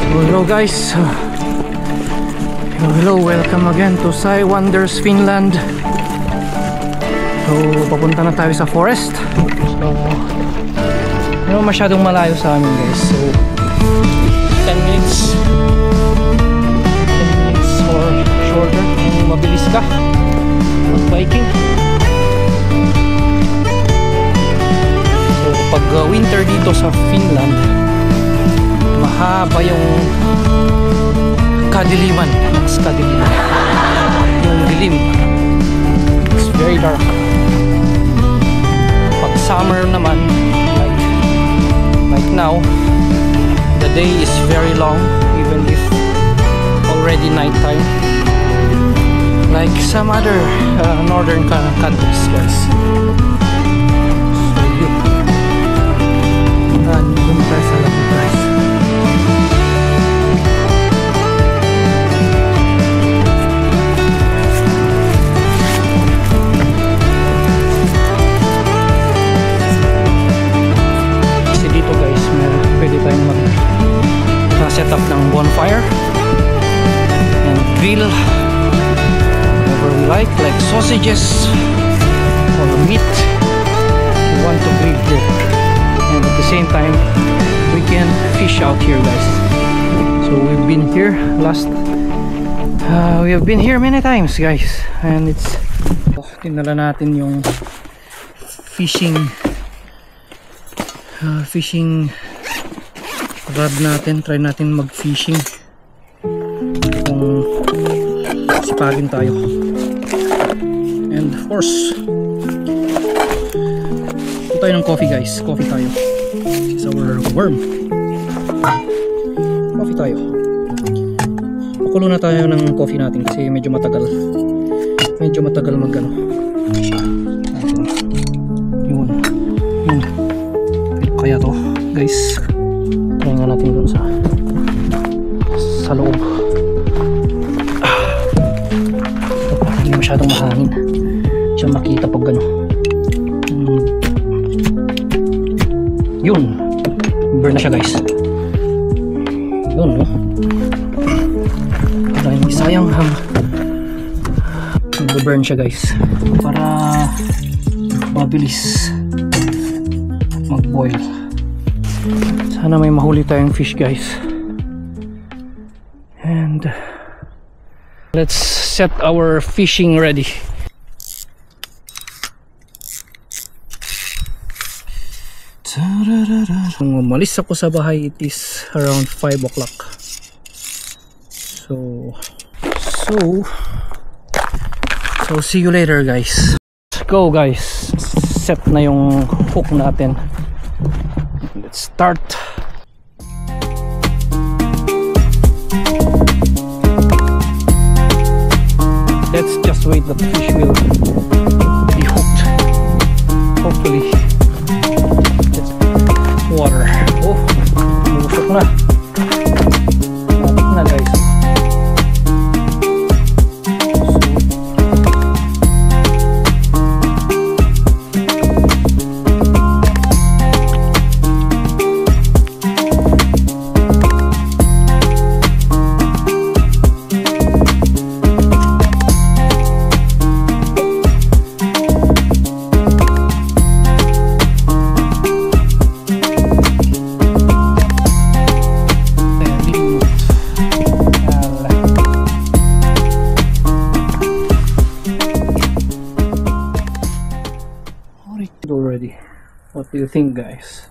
Hello guys, hello, welcome again to Sai Wonders, Finland. So papunta na tayo sa forest. So hindi masyadong malayo sa amin guys. So 10 minutes or shorter kung mabilis ka mag-biking. So pag winter dito sa Finland, mahaba yung kadiliman. Yung dilim, it's very dark. Pag summer naman, like now, the day is very long, even if already night time, like some other northern countries guys. So yun, dun tayo sa labas guys. Set up ng bonfire and grill whatever we like sausages or meat we want to grill here, and at the same time we can fish out here guys. So we've been here we have been here many times guys, and it's tinala natin yung fishing rod natin. Try natin mag-fishing kung sipagin tayo. And of course ito tayo ng coffee guys. Coffee tayo. This is our worm. Coffee tayo. Pakulo na tayo ng coffee natin kasi medyo matagal mag ano. Yun kaya to guys. Try nga natin dun sa loob. Hindi masyadong mahangin siya makita pag gano. Yun, burn na siya guys. Yun no, para hindi sayang burn siya guys, para mabilis mag-boil. Sana may mahuli tayong fish guys. And let's set our fishing ready. Kung umalis ako sa bahay, it is around 5 o'clock. So see you later guys. Let's go guys. Set na yung hook natin. Let's start. Let's just wait that the fish will be hooked. Hopefully. Water. Oh, busok na. Lapit na guys. Already, what do you think guys?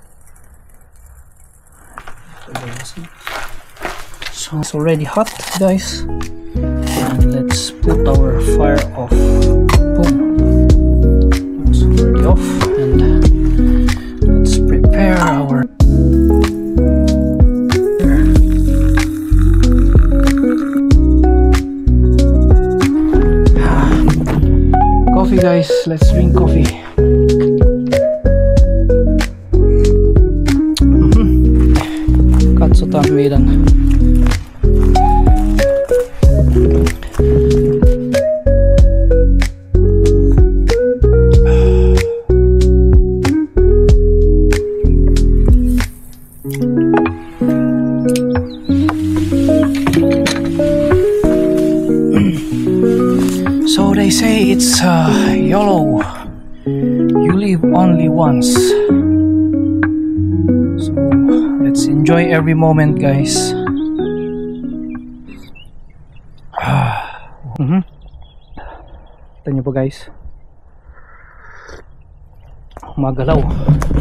So it's already hot guys, and let's put our fire off. Boom, it's already off, and let's prepare our coffee guys. Let's drink coffee. Katsotaan meidän It's YOLO. You live only once. So let's enjoy every moment, guys. Kita nyo po, guys, magalaw.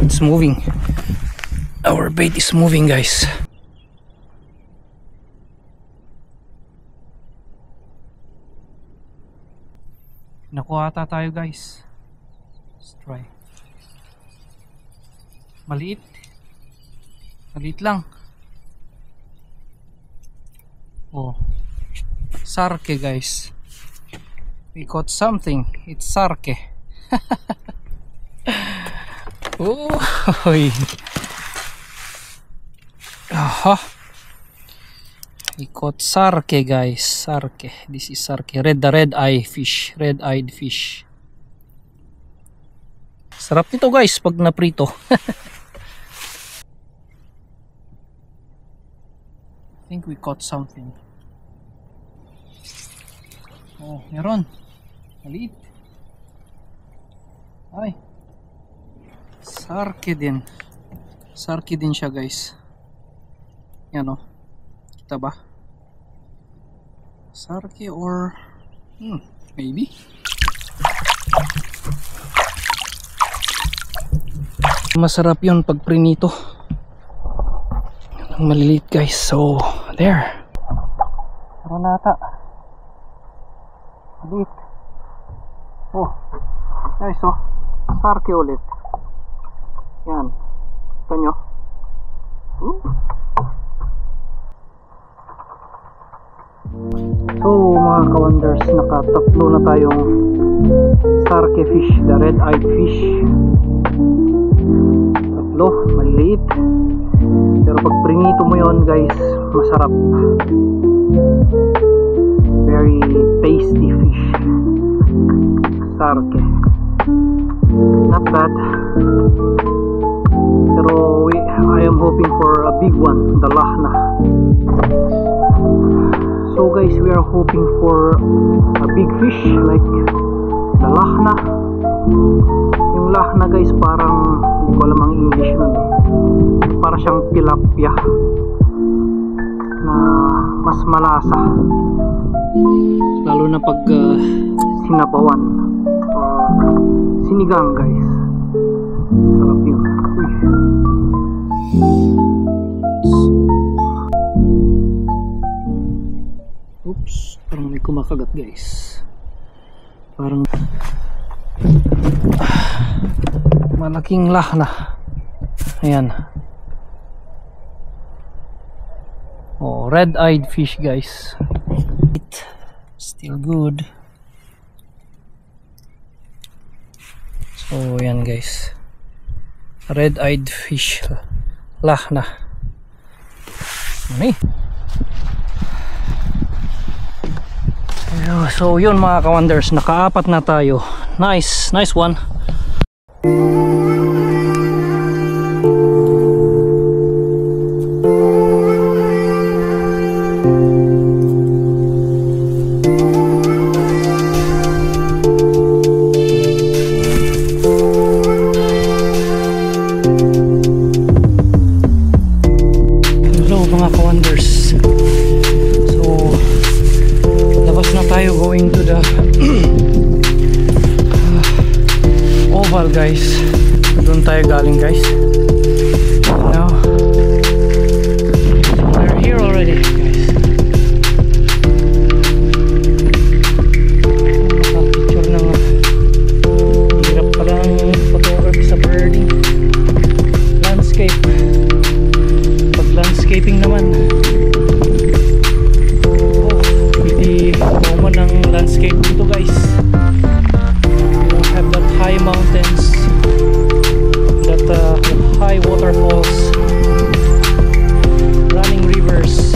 It's moving. Our bait is moving, guys. Nakuha ata tayo, guys. Let's try. Maliit. Maliit lang. Oh, sarke, guys. We caught something. It's sarke. Oh, aha. We caught sarke, guys. Sarke. This is sarke. The red-eye fish. Red-eyed fish. Sarap nito, guys, pag naprito. I think we caught something. Oh, meron. Maliit. Ay. Sarke din. Sarke din siya, guys. Yan, oh. Kita ba? Sarke or maybe. Masarap yun pag prinito. Ang maliliit, guys. So, there. Meron nata. Maliit. Oh, guys, oh, sarke ulit. Yan, ito nyo. So mga ka-wonders, nakatatlo na tayong sarke fish, the red-eyed fish. Tatlo, maliit. Pero pag prinito mo yon, guys, masarap. Very tasty fish. Sarke, not bad. Pero I am hoping for a big one, the lahna. So guys, we are hoping for a big fish like the lahna. Yung lahna, guys, parang hindi ko alam ang English nun eh. Para siyang tilapia na mas malasa, lalo na pag sinabawan or sinigang, guys. Sarap yun. Oops, parang may kumakagat, guys. Parang malaking lahna. Ayan. Oh, red-eyed fish, guys. Still good. So yan, guys, red-eyed fish, lahna. So yun mga ka-wonders, nakaapat na tayo. Nice one. Mga ka-wonders, so labas na tayo, going to the oval, guys. Doon tayo galing, guys. Now we're here already, guys. Nakapicture na nga. Hirap palang photography sa birding landscape. Landscaping naman, hindi common ang landscape dito, guys. We don't have that high mountains, that high waterfalls, running rivers.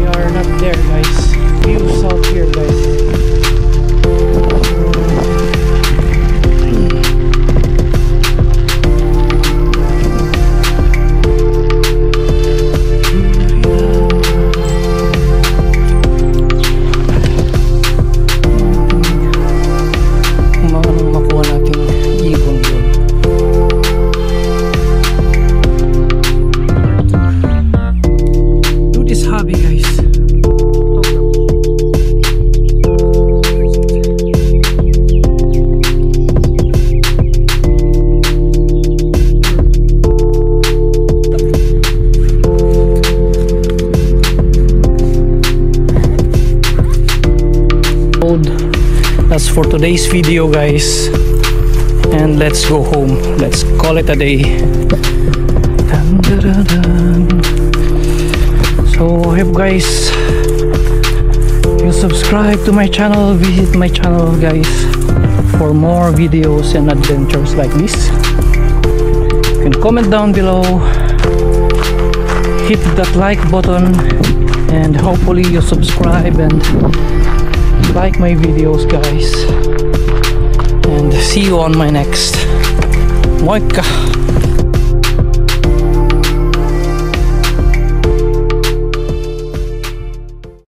We are not there, guys. Views out here, guys. road. That's for today's video, guys, and let's go home. Let's call it a day. Dun, dun, dun, dun. So I hope, guys, you subscribe to my channel, visit my channel, guys, for more videos and adventures like this. You can comment down below, hit that like button, and hopefully you subscribe and like my videos, guys, and see you on my next Moika.